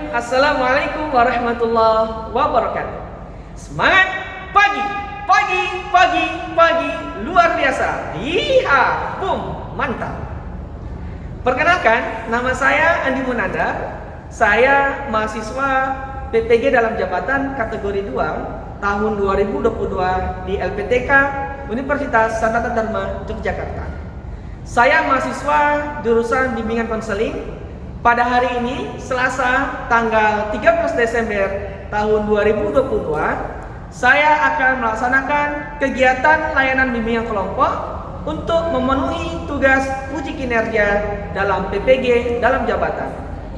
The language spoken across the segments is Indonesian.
Assalamualaikum warahmatullahi wabarakatuh. Semangat pagi, pagi, pagi, pagi, luar biasa. Iha, boom, mantap. Perkenalkan, nama saya Andi Munandar. Saya mahasiswa PPG dalam jabatan kategori 2 tahun 2022 di LPTK Universitas Sanata Dharma Yogyakarta. Saya mahasiswa jurusan bimbingan konseling. Pada hari ini, Selasa, tanggal 13 Desember tahun 2022, saya akan melaksanakan kegiatan layanan bimbingan kelompok untuk memenuhi tugas uji kinerja dalam PPG dalam jabatan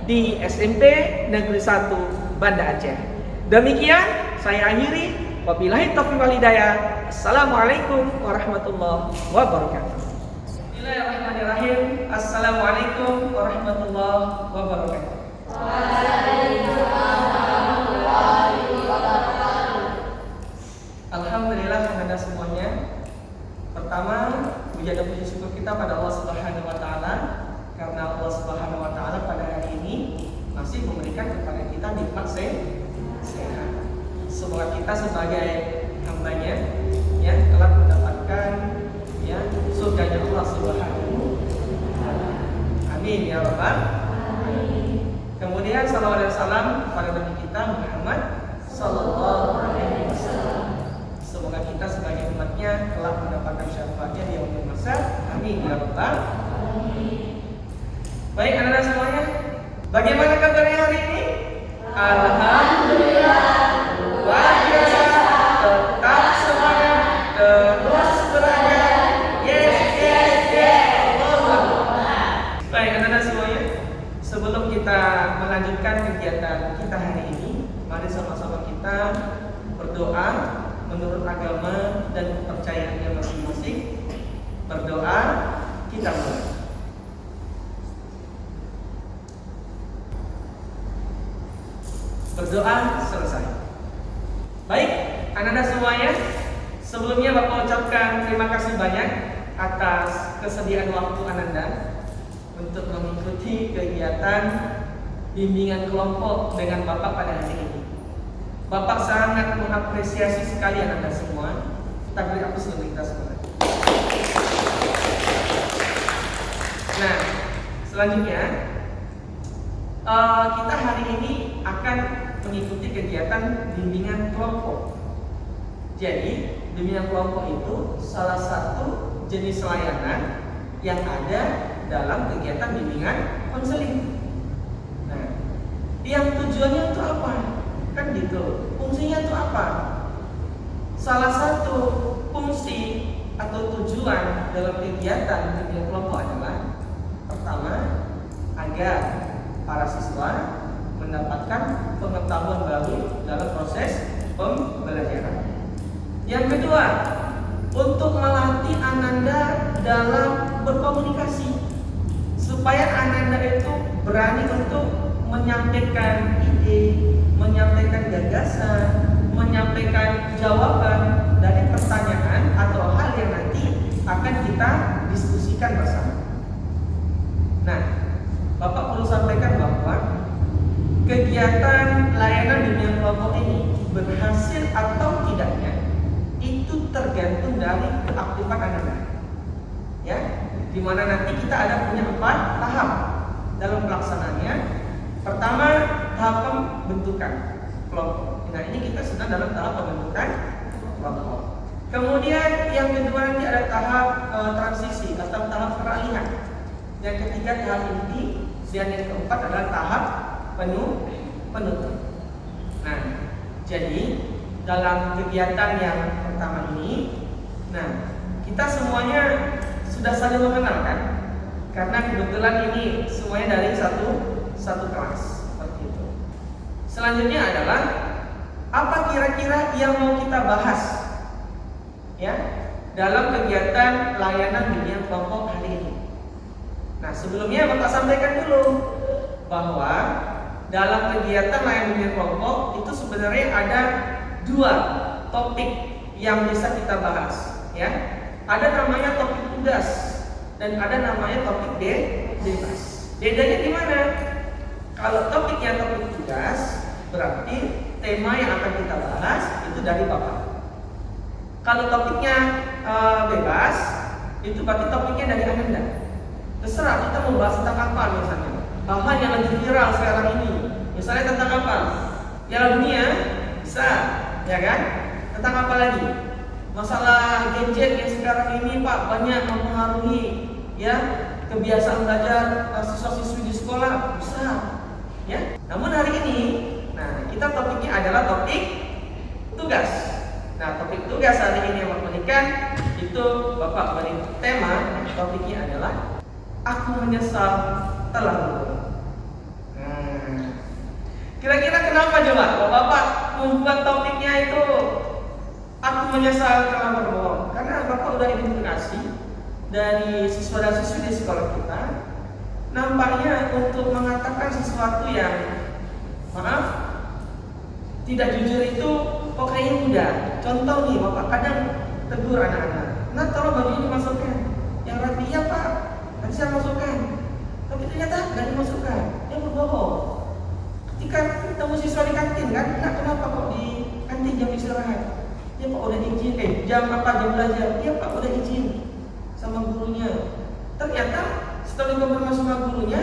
di SMP Negeri 1 Banda Aceh. Demikian saya akhiri. Wabillahi taufiq wal hidayah. Assalamualaikum warahmatullahi wabarakatuh. Bismillahirrahmanirrahim. Assalamualaikum warahmatullahi wabarakatuh. Waalaikumsalam warahmatullahi wabarakatuh. Alhamdulillah kepada semuanya. Pertama, puji dan puji syukur kita pada Allah Subhanahu wa taala karena Allah Subhanahu wa taala pada hari ini masih memberikan kepada kita nikmat sehat. Semoga kita sebagai hambanya ya telah mendapatkan ya surganya Allah Subhanahu wa taala. Amin ya rabbal alamin. Kemudian salawat dan salam kepada Nabi kita Muhammad sallallahu alaihi wasallam. Semoga kita sebagai umatnya telah mendapatkan syafaatnya di yaumul mahsyar. Amin ya rabbal alamin. Baik anak-anak semuanya, bagaimana kabarnya hari ini? Alhamdulillah luar biasa, tetap semangat, terus belajar. Yes. Baik anak-anak semuanya, sebelum kita melanjutkan kegiatan kita hari ini, mari sama-sama kita berdoa menurut agama dan kepercayaannya masing-masing. Berdoa, kita mulai. Berdoa selesai. Baik, anak-anak semuanya, sebelumnya Bapak ucapkan terima kasih banyak atas kesediaan waktu Ananda untuk mengikuti kegiatan bimbingan kelompok dengan Bapak pada hari ini. Bapak sangat mengapresiasi sekali Anda semua. Kita beri aplaus untuk kita semua. Nah, selanjutnya kita hari ini akan mengikuti kegiatan bimbingan kelompok. Jadi, bimbingan kelompok itu salah satu jenis layanan yang ada dalam kegiatan bimbingan konseling. Nah, yang tujuannya itu apa? Kan gitu. Fungsinya itu apa? Salah satu fungsi atau tujuan dalam kegiatan bimbingan kelompok adalah pertama, agar para siswa mendapatkan pengetahuan baru dalam proses pembelajaran. Yang kedua, untuk melatih Ananda dalam berkomunikasi supaya Ananda itu berani untuk menyampaikan ide, menyampaikan gagasan, menyampaikan jawaban dari pertanyaan atau hal yang nanti akan kita diskusikan bersama. Nah, Bapak perlu sampaikan bahwa kegiatan layanan bimbingan kelompok ini berhasil atau tidaknya itu tergantung dari keaktifan Anda. Ya, di mana nanti kita ada punya 4 tahap dalam pelaksanaannya. Pertama, tahap pembentukan kelompok. Nah, ini kita sedang dalam tahap pembentukan kelompok. Kemudian yang kedua nanti ada tahap transisi atau tahap peralihan. Yang ketiga tahap inti, dan yang keempat adalah tahap penutup. Nah, jadi dalam kegiatan yang pertama ini, nah kita semuanya sudah saling mengenal kan? Karena kebetulan ini semuanya dari satu kelas seperti itu. Selanjutnya adalah apa kira-kira yang mau kita bahas ya dalam kegiatan layanan bimbingan kelompok hari ini. Nah, sebelumnya Bapak sampaikan dulu bahwa dalam kegiatan layanan bimbingan kelompok itu sebenarnya ada 2 topik yang bisa kita bahas ya. Ada namanya topik tugas dan ada namanya topik bebas. Bedanya di mana? Kalau topik yang topik tugas berarti tema yang akan kita bahas itu dari Bapak. Kalau topiknya bebas, itu berarti topiknya dari Ananda. Terserah kita mau bahas tentang apa misalnya. Hal-hal yang lagi viral sekarang ini. Misalnya tentang apa? Piala Dunia, bisa, ya kan? Tentang apa lagi? Masalah gadget yang sekarang ini Pak banyak mempengaruhi ya kebiasaan belajar siswa-siswi di sekolah, bisa, ya. Namun hari ini, nah kita topiknya adalah topik tugas. Nah topik tugas hari ini yang Bapak berikan itu Bapak beri tema topiknya adalah aku menyesal telah berbohong. Kira-kira kenapa coba kalau Bapak membuat topiknya itu aku menyesal telah berbohong? Karena Bapak udah identifikasi dari siswa dan siswi di sekolah kita, nampaknya untuk mengatakan sesuatu yang maaf tidak jujur itu pokoknya mudah. Contoh nih, Bapak kadang tegur anak-anak, nah tolong baju ini dimasukkan yang rapi. Ya Pak, nanti saya masukkan. Tapi ternyata nggak dimasukkan, dia berbohong. Ketika ketemu siswa di kantin kan, nah kenapa kok di kantin jam istirahat? Ya Pak udah izin, jam apa jam belajar? Ya Pak udah izin sama gurunya. Ternyata setelah konfirmasi sama gurunya,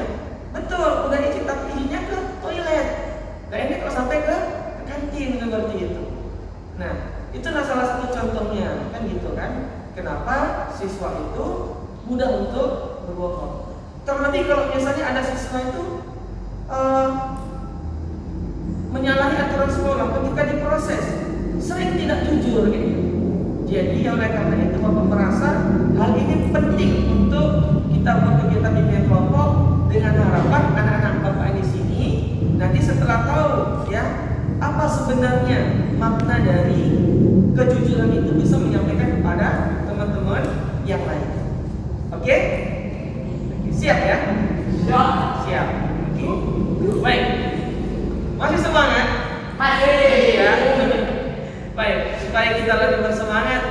betul udah izin tapi izinnya ke toilet. Nah ini kok sampai ke kantin seperti itu. Nah itulah salah satu contohnya kan gitu kan. Kenapa siswa itu mudah untuk berbohong? Terlebih kalau misalnya ada siswa itu menyalahi aturan sekolah ketika diproses, sering tidak jujur gitu. Jadi oleh karena itu Bapak merasa hal ini penting untuk kita buat kegiatan bimbingan kelompok dengan harapan anak-anak Bapak di sini nanti setelah tahu ya apa sebenarnya makna dari kejujuran itu bisa menyampaikan kepada teman-teman yang lain. Oke? Siap ya? Siap. Oke. Baik. Masih semangat? Masih. Ya. Baik, supaya kita lebih bersemangat,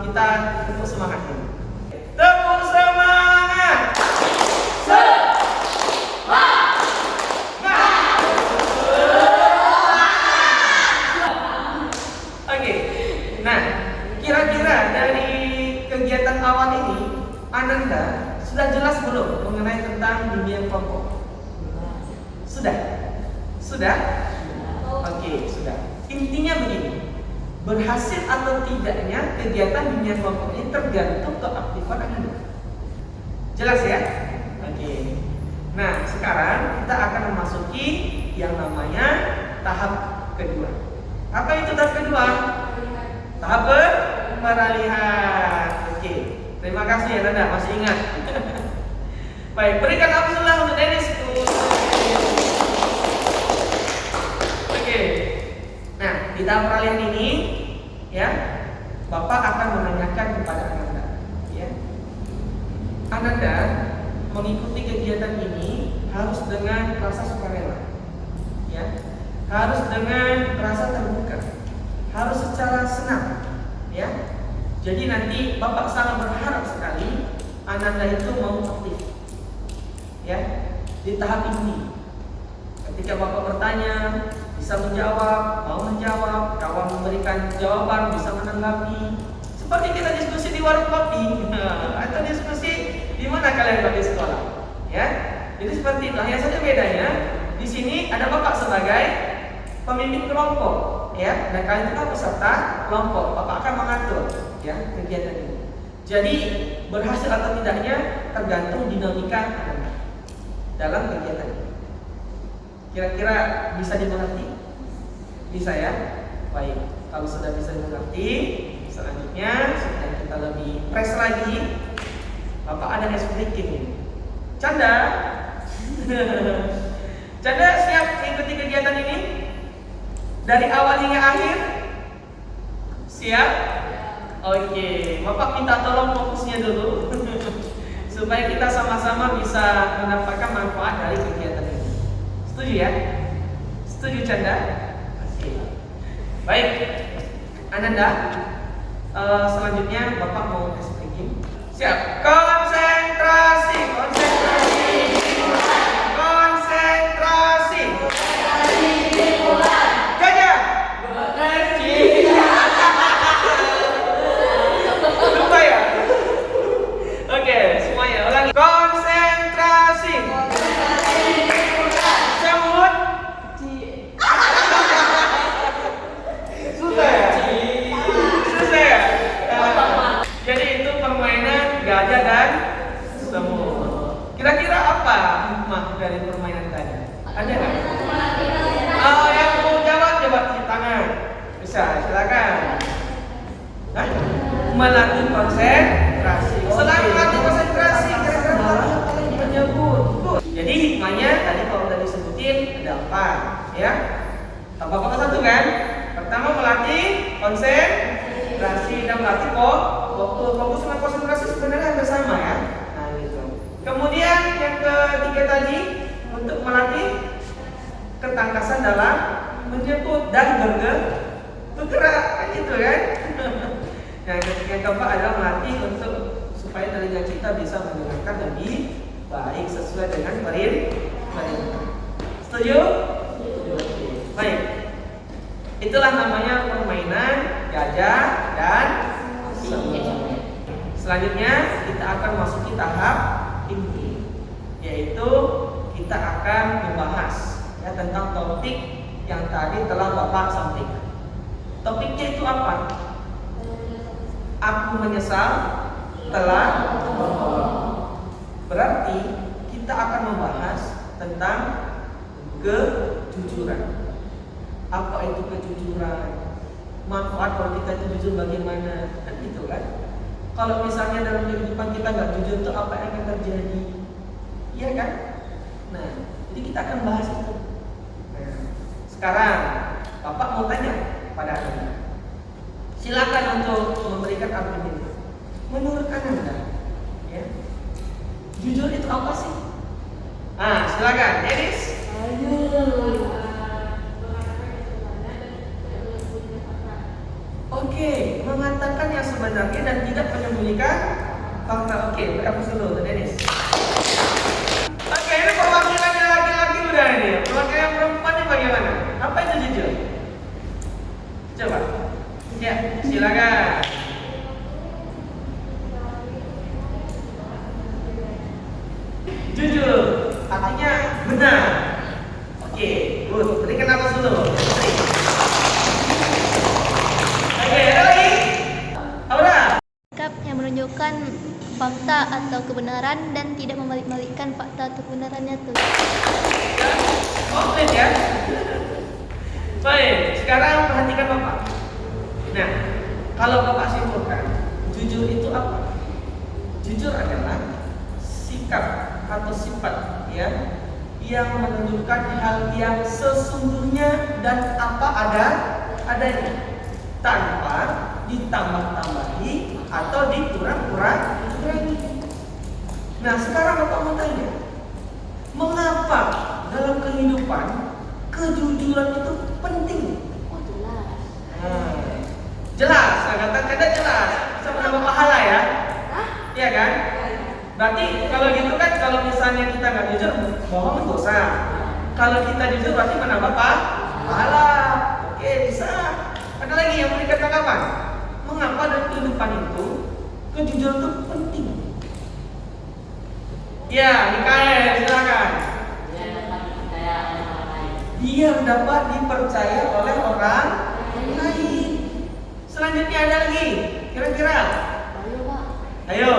kita tepuk semangat dulu. Tepuk semangat. Oke. Nah, kira-kira dari kegiatan awal ini, Ananda sudah jelas belum mengenai tentang bimbingan kelompok? Sudah? Sudah? Oke, sudah. Intinya begini, berhasil atau tidaknya kegiatan bimbingan kelompok ini tergantung keaktifan Anda. Jelas ya? Oke. Nah, sekarang kita akan memasuki yang namanya tahap kedua. Apa itu tahap kedua? Tahap peralihan. Oke. Terima kasih ya Nanda, masih ingat. Baik, berikan alhamdulillah untuk Dennis. Oke. Nah, di tahap peralihan ini ya, Bapak akan menanyakan kepada Ananda ya. Ananda mengikuti kegiatan ini harus dengan rasa sukarela ya. Harus dengan rasa terbuka. Harus secara senang ya. Jadi nanti Bapak sangat berharap sekali Ananda itu mau aktif ya di tahap ini. Ketika Bapak bertanya bisa menjawab, mau menjawab, kawan memberikan jawaban, bisa menanggapi. Seperti kita diskusi di warung kopi atau diskusi di mana kalian bagi sekolah, ya. Jadi seperti itu. Hanya saja bedanya di sini ada Bapak sebagai pemimpin kelompok, ya. Dan kalian juga peserta kelompok. Bapak akan mengatur, ya, kegiatan ini. Jadi berhasil atau tidaknya tergantung dinamika Anda dalam kegiatan ini. Kira-kira bisa dimengerti? Bisa ya? Baik, kalau sudah bisa dimengerti, selanjutnya supaya kita lebih fresh lagi, Bapak ada ice breaking ini. Canda? Canda siap mengikuti kegiatan ini? Dari awal hingga akhir? Siap? Oke, Bapak minta tolong fokusnya dulu supaya kita sama-sama bisa mendapatkan manfaat dari kegiatan ini. Setuju ya? Setuju Canda? Oke. Baik, Ananda, selanjutnya Bapak mau speaking. Siap. Konsentrasi, konsentrasi, konsentrasi. Melatih konsentrasi. Selain melatih konsentrasi, kira-kira melatih apa lagi? Menyebut. Jadi hikmahnya tadi kalau udah disebutin ada 4, ya. Tambah satu kan? Pertama melatih konsentrasi dan melatih fokus dengan konsentrasi sebenarnya hampir sama ya. Nah gitu. Kemudian yang ketiga tadi untuk melatih ketangkasan dalam menyebut dan bergerak, gitu kan? Nah, yang keempat adalah melatih untuk supaya telinga kita bisa mendengarkan lebih baik sesuai dengan perintah. Setuju? Baik. Itulah namanya permainan gajah dan semut. Selanjutnya kita akan masuki tahap inti, yaitu kita akan membahas ya tentang topik yang tadi telah Bapak sampaikan. Topiknya itu apa? Aku menyesal telah berbohong. Berarti kita akan membahas tentang kejujuran. Apa itu kejujuran? Manfaat kalau kita itu jujur bagaimana? Kan gitu kan? Kalau misalnya dalam kehidupan kita nggak jujur itu apa yang akan terjadi? Iya kan? Nah, jadi kita akan bahas itu. Nah, sekarang Bapak mau tanya pada Anda. Silakan untuk memberikan argumen. Menurut Anda, ya, jujur itu apa sih? Ah, silakan, Dennis. Oke, mengatakan yang sebenarnya dan tidak menyembunyikan fakta. Oke, berapa dulu, Dennis? Oke, ini perwakilannya laki-laki udah ini. Perwakilan perempuannya bagaimana? Apa itu jujur? Coba. Ya, silakan. Jujur, artinya benar. Oke, good. Berikan nafas dulu. Oke, ada lagi? Aura. Sikap yang menunjukkan fakta atau kebenaran dan tidak membalik-balikkan fakta atau kebenarannya tuh. Komplit ya. Baik, sekarang perhatikan Bapak. Nah, kalau Bapak simpulkan, jujur itu apa? Jujur adalah sikap atau sifat ya yang menunjukkan hal yang sesungguhnya dan apa adanya, tanpa ditambah-tambahi atau dikurang-kurangi. Nah, sekarang Bapak mau tanya, mengapa dalam kehidupan kejujuran itu penting? Oh, jelas. Jelas, kata-kata jelas, bisa menambah pahala ya? Iya kan? Berarti kalau gitu kan, kalau misalnya kita nggak jujur, bohong dosa. Kalau kita jujur berarti menambah pahala. Oke, bisa. Ada lagi yang memberikan tanggapan? Mengapa dalam kehidupan itu kejujuran itu penting? Ya, Mikael, silakan. Biar dapat dipercaya oleh orang lain. Selanjutnya ada lagi, kira-kira? Ayo, Pak. Ayo.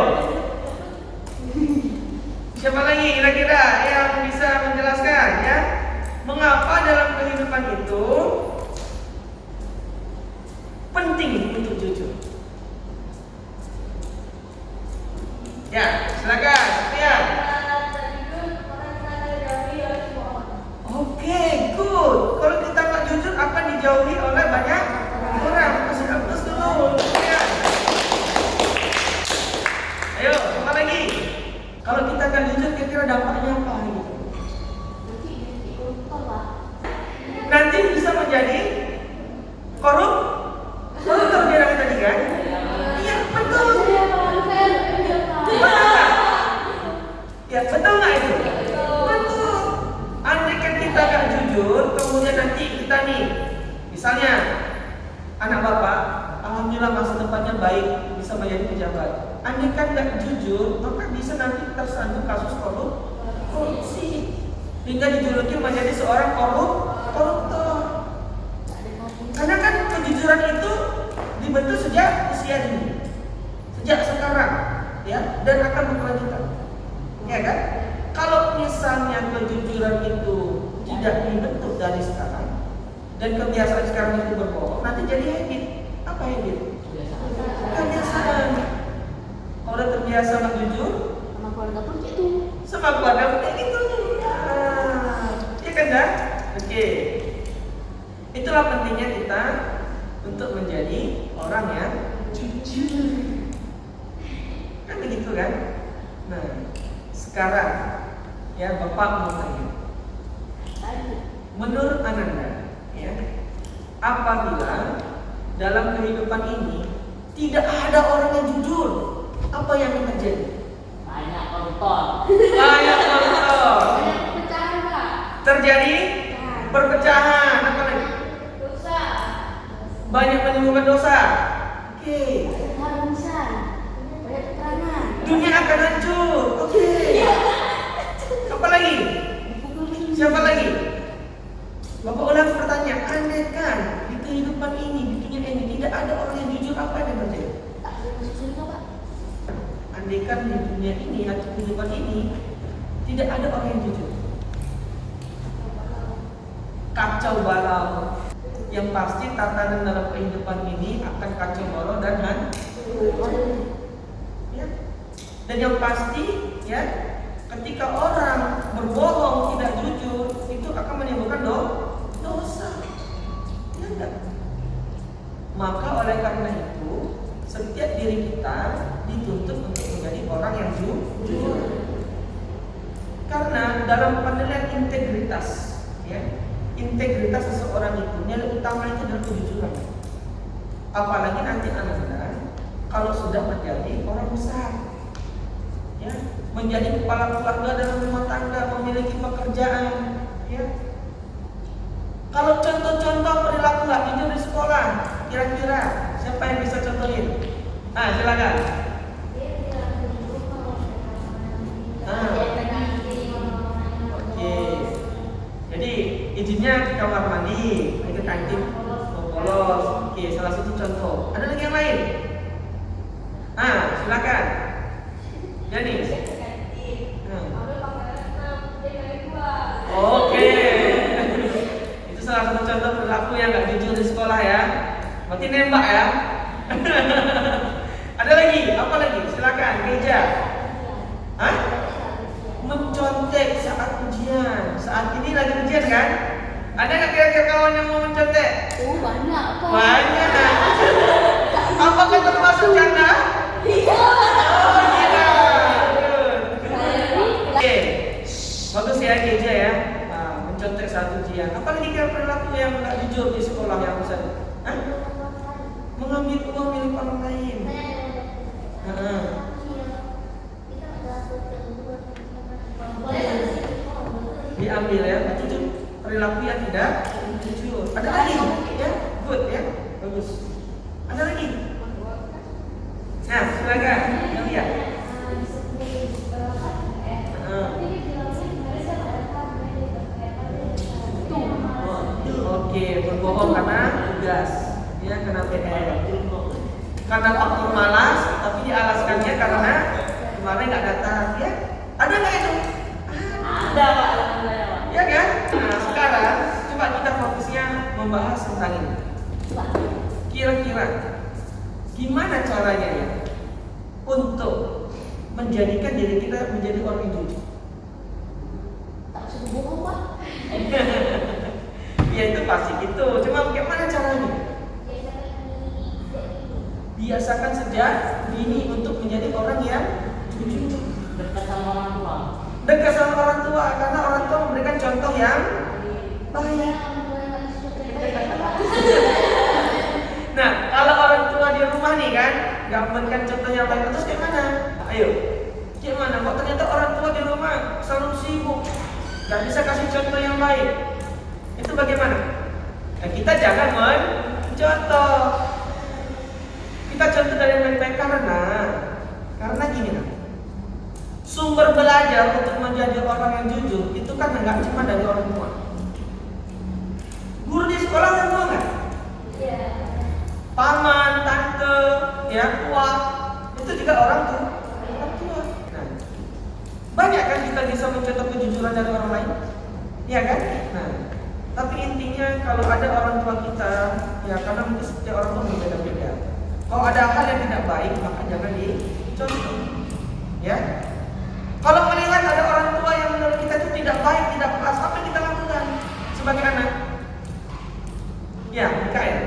Siapa lagi kira-kira yang bisa menjelaskan ya? Mengapa dalam kehidupan itu penting untuk jujur? Ya, silakan, Sofian. Oke, good. Kalau kita nggak jujur akan dijauhi oleh banyak orang. Kasih hapus dulu. Ya. Ayo, apa lagi? Kalau kita nggak jujur, kira-kira dampaknya apa gitu? Nanti bisa menjadi koruptor bilang tadi kan? Iya, betul. Ya, betul nggak itu? Betul. Andai kan kita nggak jujur, kemudian nanti kita nih, misalnya anak bapak, alhamdulillah masa depannya baik, bisa menjadi pejabat. Andai kan nggak jujur, maka bisa nanti tersandung kasus korupsi, hingga dijuluki menjadi seorang koruptor. Karena kan kejujuran itu dibentuk sejak usia dini, sejak sekarang, ya, dan akan berkelanjutan. Ya kan? Kalau misalnya kejujuran itu tidak dibentuk dari sekarang dan kebiasaan sekarang itu berbohong, nanti jadi habit. Apa habit? Kebiasaan. Kalau udah terbiasa nggak jujur, Sama keluarga pun kayak itu. sama keluarga pun kayak gitu. Ya kan dah? Oke. Itulah pentingnya kita untuk menjadi orang yang jujur. Kan begitu kan? Nah, sekarang ya Bapak mau tanya. Menurut Ananda, ya, apabila dalam kehidupan ini tidak ada orang yang jujur, apa yang akan terjadi? Banyak koruptor. Banyak koruptor. Banyak pecahan, Pak. Terjadi perpecahan, apa lagi? Dosa. Banyak menimbulkan dosa. Oke. Keharusan. Banyak keterangan. Dunia akan hancur. Oke. Apa lagi? Siapa lagi? Bapak ulang pertanyaan, andai kan di kehidupan ini, di dunia ini tidak ada orang yang jujur, apa yang terjadi? Tak boleh masuk surga, Pak. Andai kan di dunia ini atau kehidupan ini tidak ada orang yang jujur, kacau balau. Yang pasti tatanan dalam kehidupan ini akan kacau balau dan hancur. Ya. Dan yang pasti, ya, ketika orang berbohong tidak jujur, itu akan menimbulkan dosa. Ya enggak? Maka oleh karena itu, setiap diri kita dituntut untuk menjadi orang yang jujur. Karena dalam penilaian integritas, ya, integritas seseorang itu nilai utama itu adalah kejujuran. Apalagi nanti Anda kalau sudah menjadi orang besar, ya, menjadi kepala keluarga dalam rumah tangga, memiliki pekerjaan, ya. Kalau contoh-contoh perilaku nggak jujur di sekolah, kira-kira siapa yang bisa contohin? Silakan. Oke. Jadi izinnya ke kamar mandi, ke kantin, mau bolos. Oke, salah satu contoh. Ada lagi yang lain? Silakan. Yani. Oke. Itu salah satu contoh perilaku yang nggak jujur di sekolah ya. Berarti nembak ya. Ada lagi? Apa lagi? Silakan. Geja. Mencontek saat ujian. Saat ini lagi ujian kan? Ada nggak kira-kira kawan yang mau mencontek? Banyak, Pak. Banyak. Apakah termasuk canda? Iya. Oh tidak. Oke, bagus ya Geja ya. Mencontek saat ujian. Apalagi kira perilaku yang nggak jujur di sekolah yang besar? Mengambil uang milik orang lain. Diambil ya, itu perilaku yang tidak jujur. Ada lagi ya, good ya, bagus. Ada lagi? Nah, silakan, kita lihat. Oke, berbohong karena tugas, ya karena PR. Karena faktor malas, tapi dialaskannya karena kemarin nggak datang, ya. Ada nggak itu? Ada, Pak. Ya kan? Nah, sekarang coba kita fokusnya membahas tentang ini. Kira-kira gimana caranya ya untuk menjadikan diri kita menjadi orang yang jujur? Tak suruh bohong, Pak. Ya itu pasti gitu. Cuma bagaimana caranya? Biasakan sejak dini untuk menjadi orang yang jujur. Dekat sama orang tua. Dekat sama orang tua, karena orang tua memberikan contoh yang baik. Nah, kalau orang tua di rumah nih kan, nggak memberikan contoh yang baik, terus kayak mana? Ayo, gimana? Kok ternyata orang tua di rumah selalu sibuk, nggak bisa kasih contoh yang baik. Itu bagaimana? Nah, kita jangan mencontoh. Kita contoh dari yang baik-baik karena gini nah. Sumber belajar untuk menjadi orang yang jujur itu kan nggak cuma dari orang tua. Guru di sekolah orang tua nggak? Iya. Paman, tante, ya, tua, itu juga orang tua. Nah, banyak kan kita bisa mencontoh kejujuran dari orang lain, ya kan? Nah, tapi intinya kalau ada orang tua kita, ya karena mungkin setiap orang tua berbeda-beda. Kalau ada hal yang tidak baik, maka jangan dicontoh. Ya. Kalau melihat ada orang tua yang menurut kita itu tidak baik, tidak pas, apa yang kita lakukan sebagai anak? Ya, Mikael.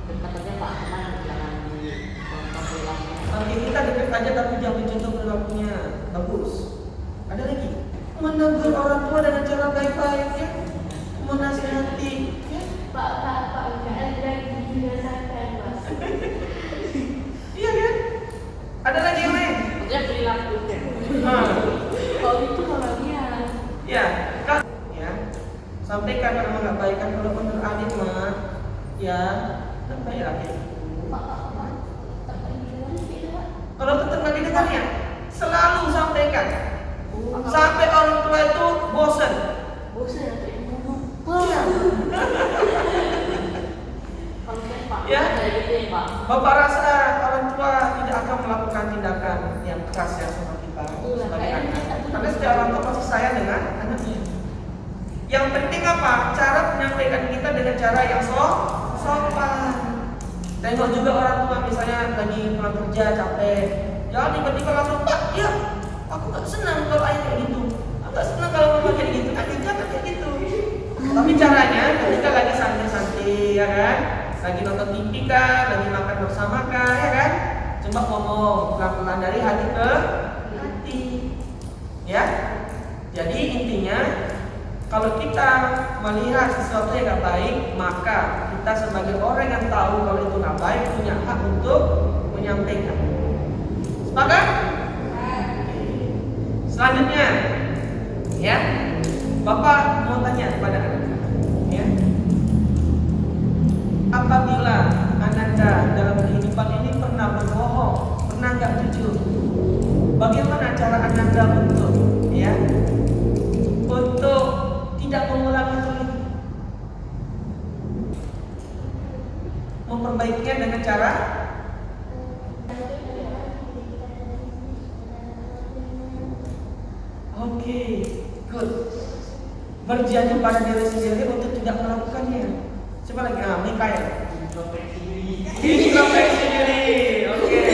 Katanya Pak, kemana jangan dicontoh perilakunya. Oke, kita dekat aja tapi jangan dicontoh perilakunya. Bagus. Ada lagi. Menegur orang tua dengan cara baik-baik, ya. Menasihati, ya. Pak lagi dirasakan, Mas. Iya kan? Ada lagi yang lain? Maksudnya perilaku. Kalau itu orangnya. Ya, kan? Ya. Sampaikan kalau nggak baik kan kalau menurut adik mah, ya, nggak baik lagi. Kalau tetap nggak didengar ya, selalu sampaikan. Sampai orang tua itu bosan. Bosan atau ibu Iya. Kalau saya Pak, Ya. kayak gitu ya Pak. Bapak rasa orang tua tidak akan melakukan tindakan yang keras ya sama kita sebagai anak. Karena setiap orang tua pasti sayang dengan anaknya. Yang penting apa? Cara menyampaikan kita dengan cara yang sopan. Tengok juga orang tua misalnya lagi pulang kerja capek, jangan tiba-tiba langsung Pak, ya aku nggak senang kalau ayah kayak gitu, aku nggak senang kalau mama kayak gitu, jangan kayak gitu. Tapi caranya ketika lagi santai-santai, ya kan, lagi nonton TV kan, lagi makan bersama kan, ya kan, coba ngomong pelan-pelan dari hati ke hati, ya. Jadi intinya kalau kita melihat sesuatu yang nggak baik, maka kita sebagai orang yang tahu kalau itu nggak baik punya hak untuk menyampaikan. Sepakat? Selanjutnya, ya, Bapak mau tanya kepada Anda, ya, apabila Anda dalam kehidupan ini pernah berbohong, pernah nggak jujur, bagaimana cara Anda untuk, ya, untuk tidak mengulangi itu lagi, memperbaikinya dengan cara oke, good. Berjanji pada diri sendiri untuk tidak melakukannya. Coba lagi, Mikael. Introspeksi diri, oke.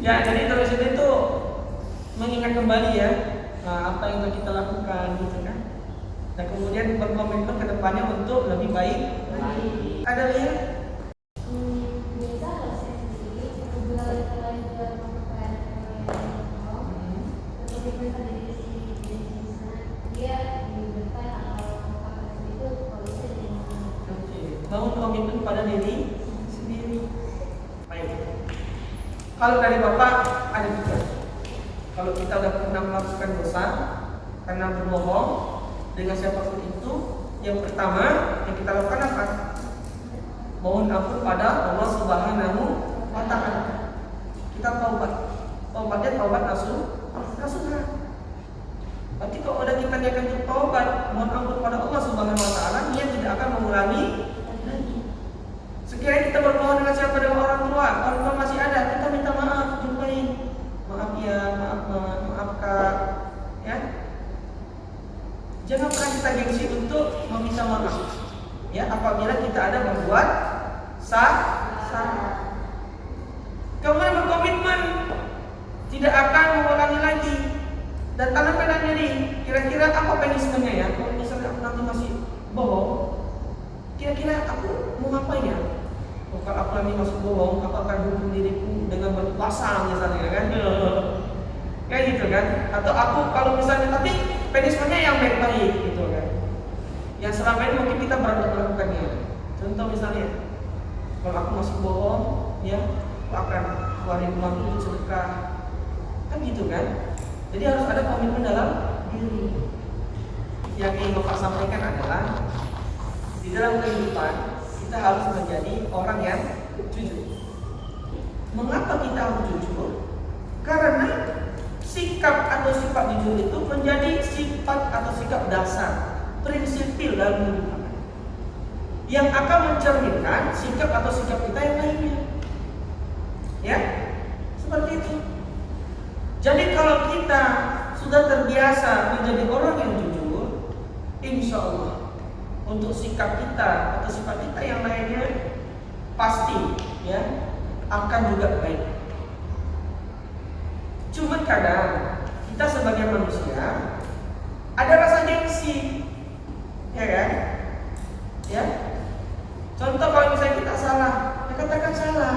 Ya, jadi terus itu mengingat kembali ya. Apa yang telah kita lakukan gitu kan. Dan kemudian berkomitmen ke depannya untuk lebih baik lagi. Ada lihat? Biasa kalau saya sendiri apabila kita melakukan komitmen pada diri sendiri, dia diberikan atau itu kalau bisa dilakukan. Oke. Bangun komitmen pada diri sendiri. Baik. Kalau dari Bapak ada juga. Kalau kita sudah pernah melakukan dosa karena berbohong dengan siapapun itu, yang pertama yang kita lakukan apa? Mohon ampun pada Allah Subhanahu wa Ta'ala. Kita taubat. Taubatnya taubat nasuha. Berarti kalau udah kita niatkan untuk taubat, mohon ampun pada Allah Subhanahu wa Ta'ala, dia tidak akan mengulangi lagi. Sekiranya kita berbohong dengan siapa, dengan orang tua masih ada, kita minta maaf, jumpain. Maaf ya, maaf kak, ya. Jangan pernah kita gengsi untuk meminta maaf, ya. Apabila kita ada membuat salah. Kemudian berkomitmen tidak akan mengulangi lagi dan tanamkan dalam diri. Kira-kira apa punishment-nya ya? Kalau misalnya aku nanti masih bohong, kira-kira aku mau ngapain ya? Kalau aku nanti masih bohong, aku akan hukum diriku dengan berpuasa misalnya kan? Kayak gitu kan? Atau aku kalau misalnya tapi punishment-nya yang baik-baik gitu kan? Yang selama ini mungkin kita melakukannya. Contoh misalnya, kalau aku masih bohong, ya, aku akan keluarin uang untuk sedekah, kan gitu kan? Jadi harus ada komitmen dalam diri. Yang ingin Bapak sampaikan adalah di dalam kehidupan kita harus menjadi orang yang jujur. Mengapa kita harus jujur? Karena sikap atau sifat jujur itu menjadi sifat atau sikap dasar, prinsipil dalam kehidupan, yang akan mencerminkan sikap atau sikap kita yang lainnya. Ya, seperti itu. Jadi kalau kita sudah terbiasa menjadi orang yang jujur, insya Allah untuk sikap kita atau sifat kita yang lainnya pasti ya akan juga baik. Cuman kadang kita sebagai manusia ada rasa gengsi, ya kan? Ya. Contoh kalau misalnya kita salah, ya katakan salah.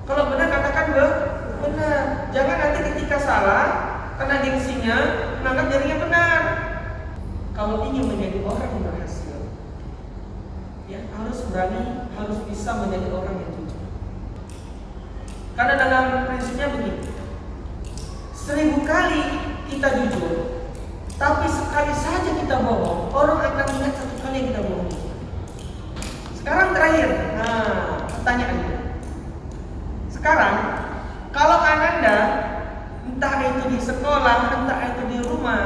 Kalau benar katakan benar. Jangan nanti ketika salah karena gengsinya menganggap dirinya benar. Kalau ingin menjadi orang yang berhasil, ya harus berani, harus bisa menjadi orang yang jujur. Karena dalam prinsipnya begini, 1000 kali kita jujur, tapi sekali saja kita bohong, orang akan ingat 1 kali yang kita bohong. Sekarang terakhir, pertanyaannya. Sekarang, kalau Ananda, entah itu di sekolah, entah itu di rumah,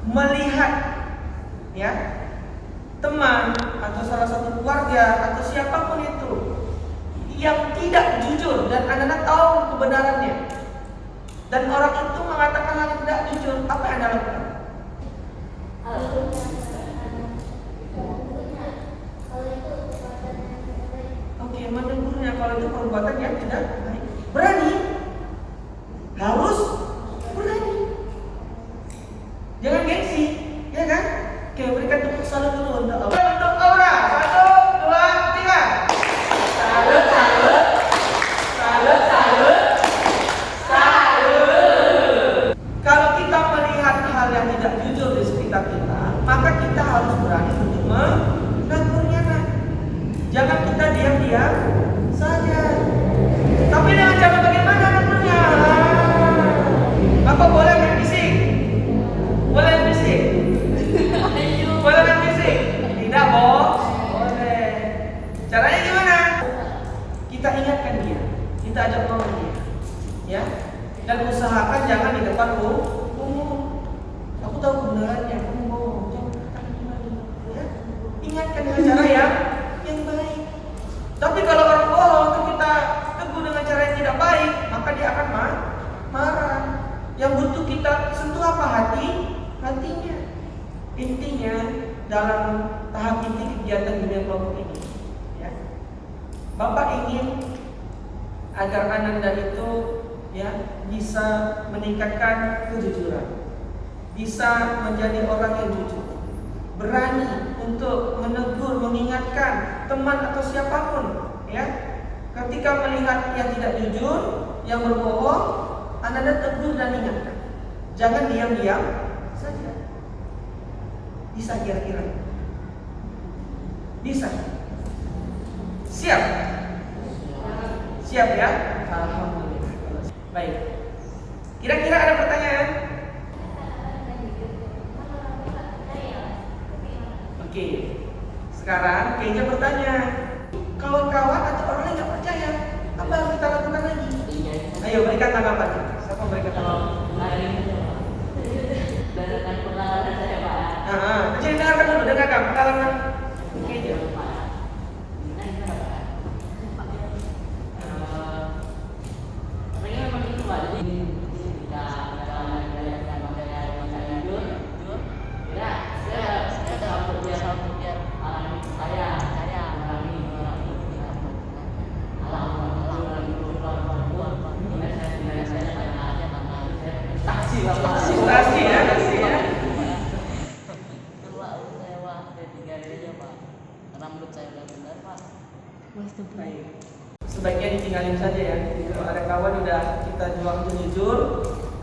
melihat ya teman atau salah satu keluarga atau siapapun itu yang tidak jujur dan Anda tahu kebenarannya, dan orang itu mengatakan hal yang tidak jujur, apa yang Anda lakukan? Oke, menegurnya kalau itu perbuatan yang tidak baik. Berani, harus berani. Jangan gengsi, ya kan? Oke, berikan tepuk salut dulu untuk Aura. Untuk Aura, 1, 2, 3. Salut, salut, salut, salut, salut. Kalau kita melihat hal yang tidak jujur di sekitar kita, maka kita harus berani untuk menegurnya. Jangan kita diam-diam saja. Tapi dengan cara bagaimana negurnya? Bapak boleh main bisik? Boleh main bisik? Boleh main bisik? Tidak, boleh. Caranya gimana? Kita ingatkan dia, kita ajak ngomong dia, ya. Dan usahakan jangan di depan umum. Aku tahu kebenarannya, kamu bohong. Jangan katakan gimana, ya. Ingatkan dengan cara yang baik. Tapi kalau orang bohong itu kita tegur dengan cara yang tidak baik, maka dia akan marah. Yang butuh kita sentuh apa? Hatinya. Intinya dalam tahap inti kegiatan dunia kelompok ini, ya, Bapak ingin agar Ananda itu ya bisa meningkatkan kejujuran, bisa menjadi orang yang jujur, berani untuk menegur, mengingatkan teman atau siapapun, ya. Ketika melihat yang tidak jujur, yang berbohong, Anda tegur dan ingatkan. Jangan diam-diam saja. Bisa kira-kira? Bisa? Siap? Siap ya? Alhamdulillah. Baik. Kira-kira ada pertanyaan? Oke. Sekarang kayaknya bertanya, kawan-kawan atau orang yang nggak percaya, apa yang kita lakukan lagi? Ayo berikan tanggapan. Siapa berikan tanggapan? Dengan pengalaman saya, Pak. Jadi dengarkan dulu, dengarkan pengalaman. Oke aja. Memang itu, Pak. Jadi ketika saya jujur, ya saya tahu biar alami saya alami saksi lah, Pak. Saksi ya. Karena menurut saya udah benar, Pak. Baik. Sebaiknya ditinggalin saja ya. Kalau ada kawan udah kita jual jujur,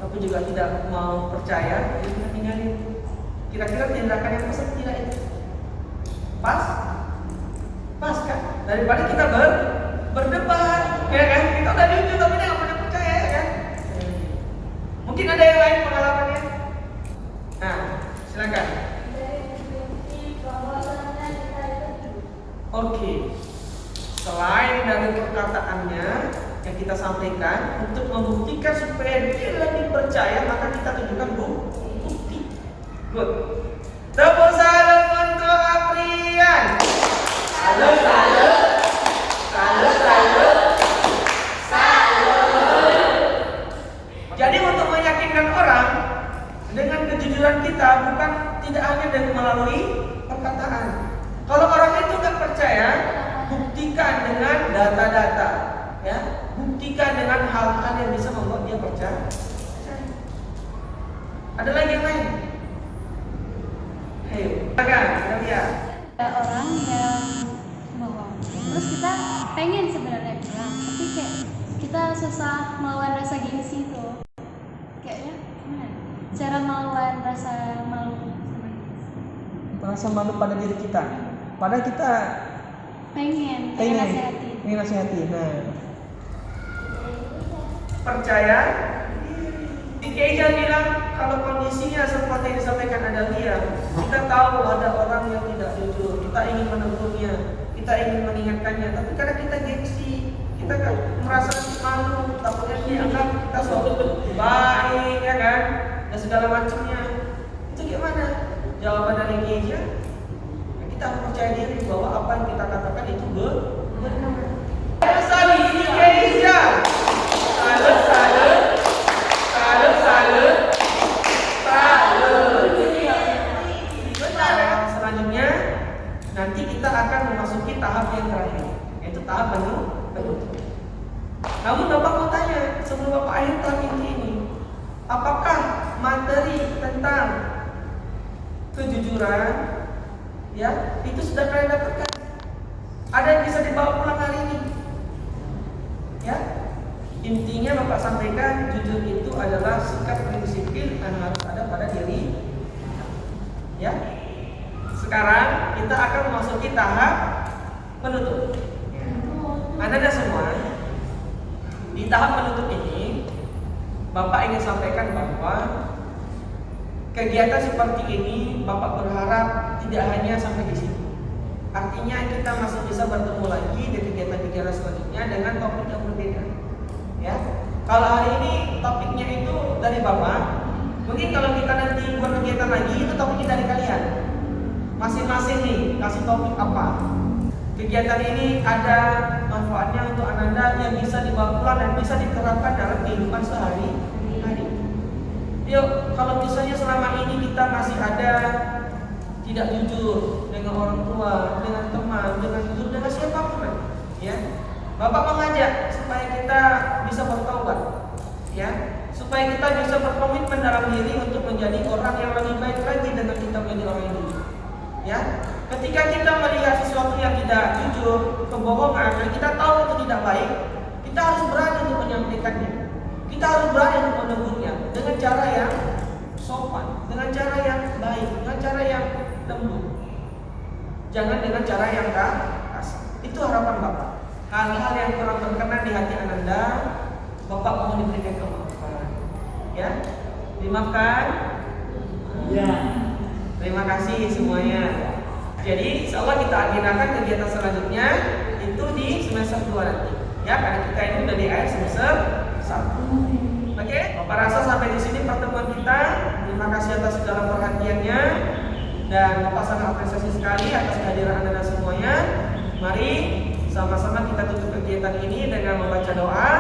tapi juga tidak mau percaya, jadi kita tinggalin. Kira-kira tindakan yang pas tidak itu? Pas? Pas kan? Daripada kita berdebat, ya kan? Kita udah jujur tapi dia nggak pernah percaya, ya kan? Mungkin ada yang lain pengalamannya? Nah, silakan. Oke. Selain dari perkataannya yang kita sampaikan, untuk membuktikan supaya dia lebih percaya, maka kita tunjukkan bukti. Good. Tepuk salut untuk Aprian. Salut, salut. Salut, salut. Salut. Jadi untuk meyakinkan orang dengan kejujuran kita bukan tidak hanya dari melalui perkataan. Kalau orang itu nggak percaya, buktikan buktikan dengan data-data, ya. Buktikan dengan hal-hal yang bisa membuat dia percaya. Ada lagi yang lain? Ayo, silakan, kita lihat. Ada orang yang bohong, terus kita pengen sebenarnya bilang, tapi kayak kita susah melawan rasa gengsi itu. Kayaknya gimana? Cara melawan rasa malu sama gengsi. Merasa malu pada diri kita. Padahal kita Pengen nasihati. Nah, percaya. Dikeja bilang kalau kondisinya seperti yang disampaikan Adalia, kita tahu ada orang yang tidak jujur, kita ingin menegurnya, kita ingin mengingatkannya, tapi karena kita gengsi, kita kan merasa malu, takutnya dianggap kita suatu baik, ya kan, dan segala macamnya. Itu gimana? Jawaban dari Geja, kita harus percaya diri bahwa apa yang kita katakan itu benar. Saling Geja, salut. Benar ya. Selanjutnya nanti kita akan memasuki tahap yang terakhir, yaitu tahap penutup. Namun Bapak mau tanya, sebelum Bapak akhir tahap ini, apakah materi tentang kejujuran, ya, itu sudah kalian dapatkan? Ada yang bisa dibawa pulang hari ini? Ya. Intinya Bapak sampaikan, jujur itu adalah sikap prinsipil yang harus ada pada diri. Ya. Sekarang kita akan memasuki tahap penutup. Anda semua di tahap penutup ini, Bapak ingin sampaikan bahwa kegiatan seperti ini Bapak berharap tidak hanya sampai di sini. Artinya kita masih bisa bertemu lagi di kegiatan-kegiatan selanjutnya dengan topik yang berbeda. Ya, kalau hari ini topiknya itu dari Bapak, mungkin kalau kita nanti buat kegiatan lagi itu topiknya dari kalian. Masing-masing nih kasih topik apa. Kegiatan ini ada manfaatnya untuk Ananda yang bisa dibawa pulang dan bisa diterapkan dalam kehidupan sehari-hari. Yuk, kalau misalnya selama ini kita masih ada tidak jujur dengan orang tua, dengan teman, dengan jujur dengan siapapun, ya. Bapak mengajak supaya kita bisa bertobat, ya, supaya kita bisa berkomitmen dalam diri untuk menjadi orang yang lebih baik lagi dengan kita menjadi orang yang jujur, ya. Ketika kita melihat sesuatu yang tidak jujur, kebohongan, dan kita tahu itu tidak baik, kita harus berani untuk menyampaikannya. Kita harus berani untuk menegurnya dengan cara yang sopan, dengan cara yang baik, dengan cara yang lembut. Jangan dengan cara yang kasar. Itu harapan Bapak. Hal-hal yang kurang berkenan di hati Ananda, Bapak mohon diberikan kemaafan. Ya, dimaafkan. Ya. Terima kasih semuanya. Jadi, insyaallah kita agendakan kegiatan selanjutnya itu di semester 2 nanti. Ya, karena kita ini udah di akhir semester 1. Oke, Bapak rasa sampai di sini pertemuan kita. Terima kasih atas segala perhatiannya dan Bapak sangat apresiasi sekali atas kehadiran Anda semuanya. Mari sama-sama kita tutup kegiatan ini dengan membaca doa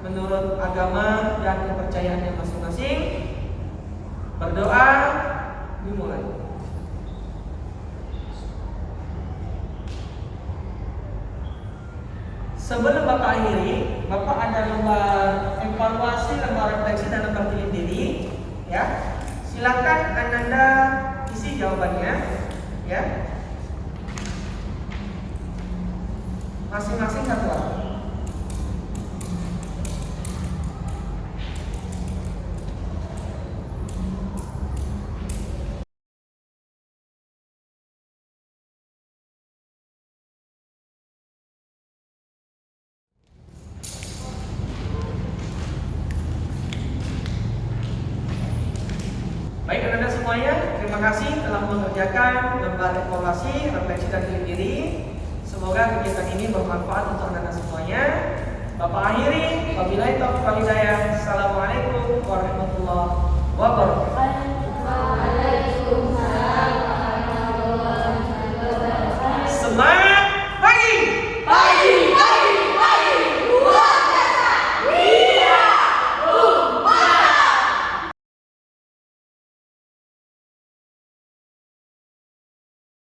menurut agama dan kepercayaannya masing-masing. Berdoa dimulai. Sebelum Bapak akhiri, Bapak ada lembar evaluasi, lembar refleksi dan lembar pilih diri, ya. Silakan Anda isi jawabannya, ya. Masing-masing satu orang. Baik Anda semuanya, terima kasih telah mengerjakan lembar evaluasi, refleksi dan pilih diri. Semoga kegiatan ini bermanfaat untuk Anda semuanya. Bapak akhiri, wabillahi taufiq wal hidayah. Assalamualaikum warahmatullahi wabarakatuh.